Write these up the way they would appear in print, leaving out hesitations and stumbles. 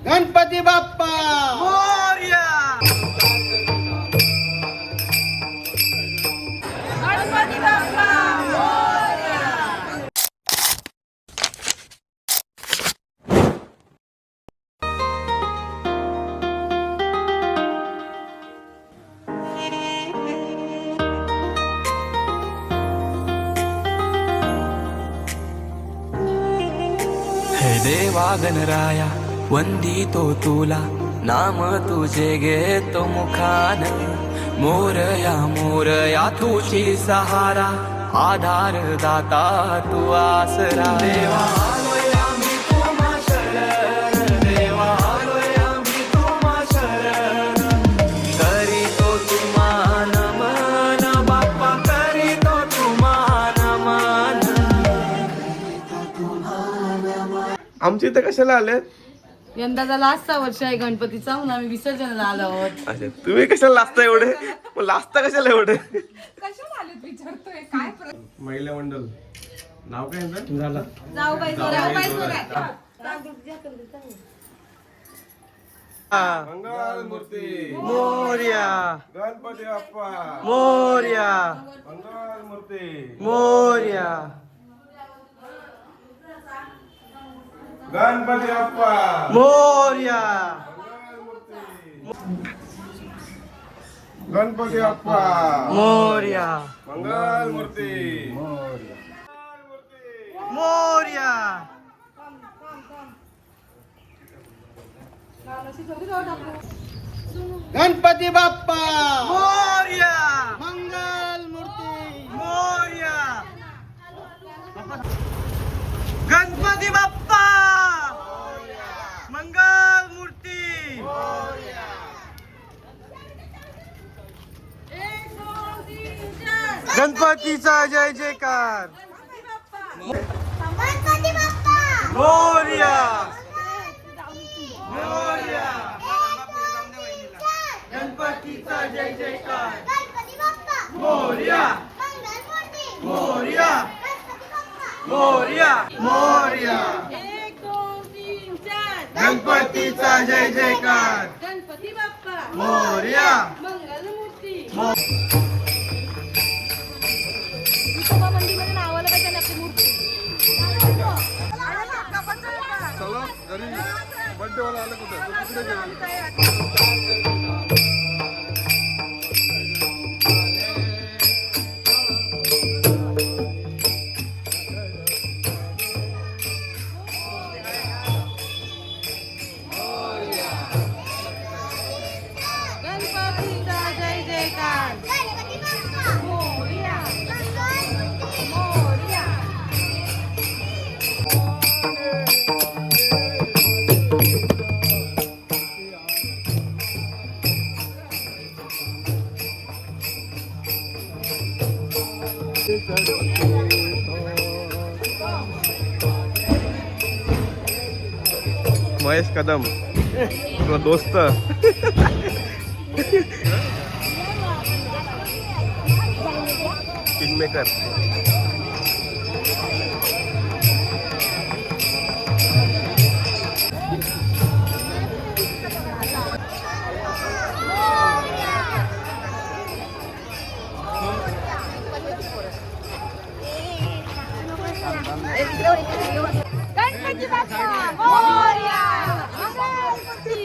गणपती बाप्पा मोरया. गणपती बाप्पा मोरया. हे देवा गणराया वंदितो तुला, नाम तुझे घेतो मुखान. मोरया मोरया तुझी सहारा, आधार दाता तू आसरा. देवा आलोय आम्ही तुम्हा शरण, देवा आलोय आम्ही तुम्हा शरण. करीतो तुम्हा नमन बाप्पा, करीतो तुम्हा नमन. आमच्या इथे कशाला आले? यंदाचा लास्टचा वर्ष आहे गणपतीचा, म्हणून आम्ही विसर्जनाला आलो आहोत. अच्छा, तुम्ही कशाला लाजता एवढे? मग लाजता कशाला एवढे? कशाला आलेत विचारतोय काय? महिला मंडळ नाव काय यांचं? झालं. जाऊबाई मंगल मूर्ती मोरया गणपती बाप्पा मोरया मंगल मूर्ती मोरया. गणपती बाप्पा मोरया गणपती बाप्पा मोरया मंगल मूर्ती मोरया. गणपती बाप्पा मोरया मंगल मूर्ती मोरया. गणपती बाप्पा मंगल मूर्ती. गणपतीचा जय जयकार. मोरया मोरया. गणपतीचा जय जयकार. मोरया मोरया मोरया मोरया. गणपतीचा जय जयकार. गणपती बाप्पा मोरया मंगलमूर्ती. विठोबा मंदिरमध्ये नावाला काय त्याने आपली मूर्ती. चला घरी बर्थडे वाला आलं कुठं तिकडे गणपतीचा जय जयकार. मोरया मोरया. महेश कदम तुला दोस्त किंगमेकर. गणपती बाप्पा मोरया मंगलमूर्ती.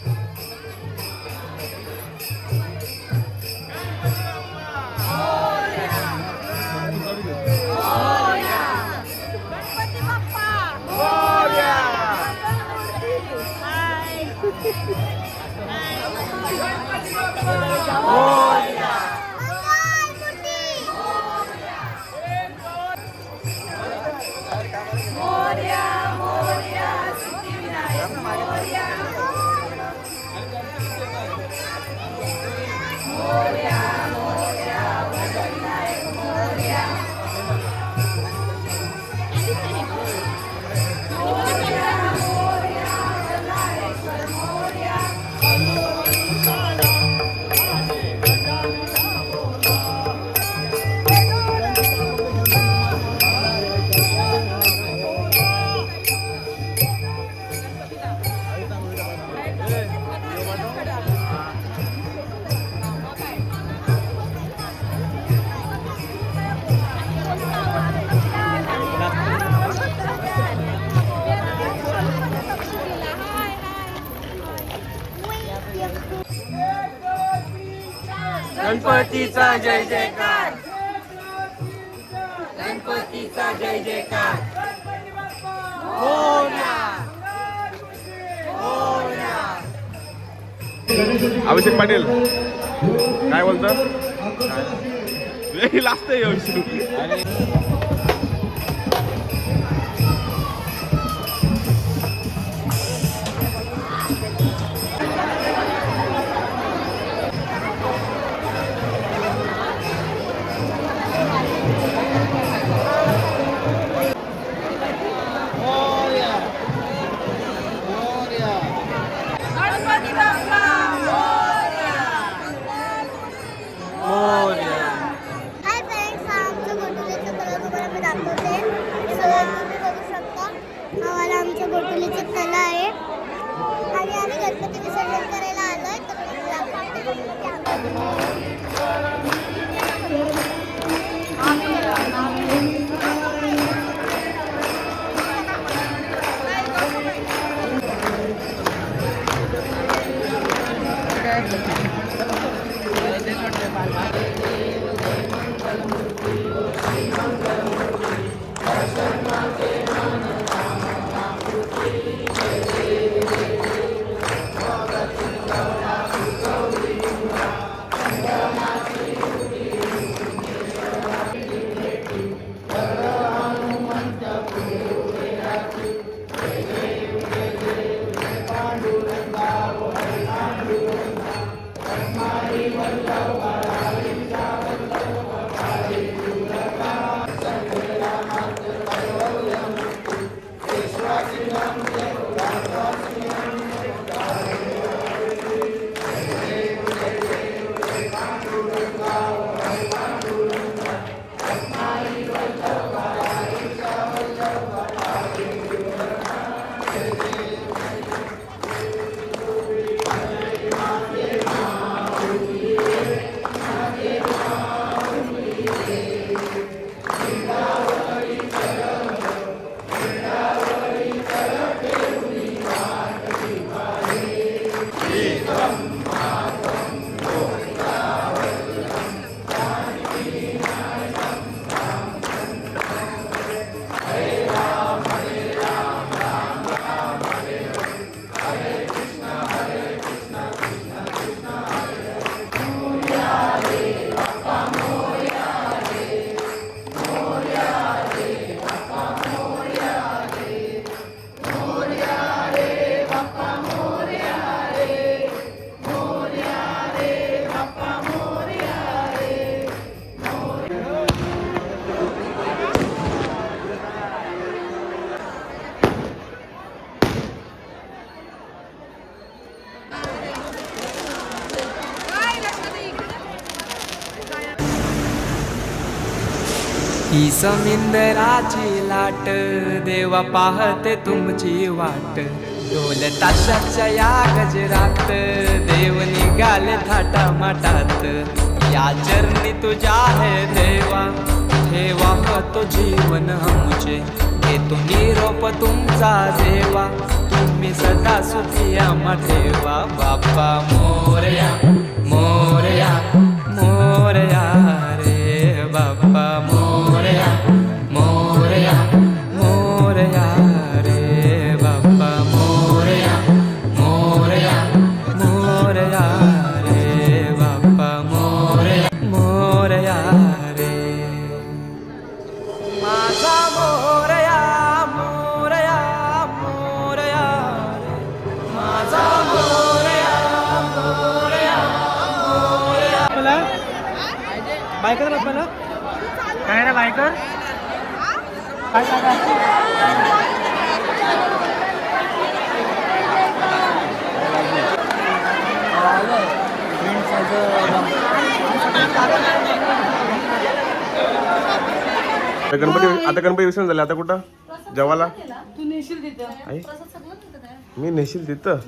गणपती बाप्पा मोरया मोरया. मोरया मोरया सिद्धिविनायक मोरया. मोरया मोरया वरदविनायक मोरया. मोरया मोरया गणपतीचा जय जयकार. गणपतीचा जय जयकार. अभिषेक पाटील काय बोलतं? लास्ट आहे अभिषेक. हाय फ्रेंड्स, हा आमच्या गोटुलीचा तलाव तुम्हाला मी दाखवते. सगळं तुम्ही बघू शकता. हा वाला आमच्या गोटुलीचा तलाव आहे आणि आम्ही गणपती विसर्जन करायला आलोय. तर तुम्हाला दाखवते. ही समिंदराची लाट देवा पाहते तुमची वाट. ढोल ताशाच्या या गजरात देव निघाले थाटामाटात. या चरणी तुझ्या है देवा ठेवा तो जीवन आमचे. घेतो निरोप तुमचा देवा तुम्ही सदा सुखी आम्हा ठेवा. बाप्पा मोरया मोरया मोरया रे बाप्पा मोरया मोरया मोरया रे बाप्पा मोरया मोरया मोरया रे बाप्पा मोरया मोरया रे. माझा मोरया मोरया मोरया रे माझा मोरया मोरया मोरया. बायकर आपल्याला काय रे बायकर काय आता गणपती विसर्जन झाले. आता कुठं जेवायला तू नेशील तिथं आई प्रसाद सगळं तिथं काय मी नेशील तिथं.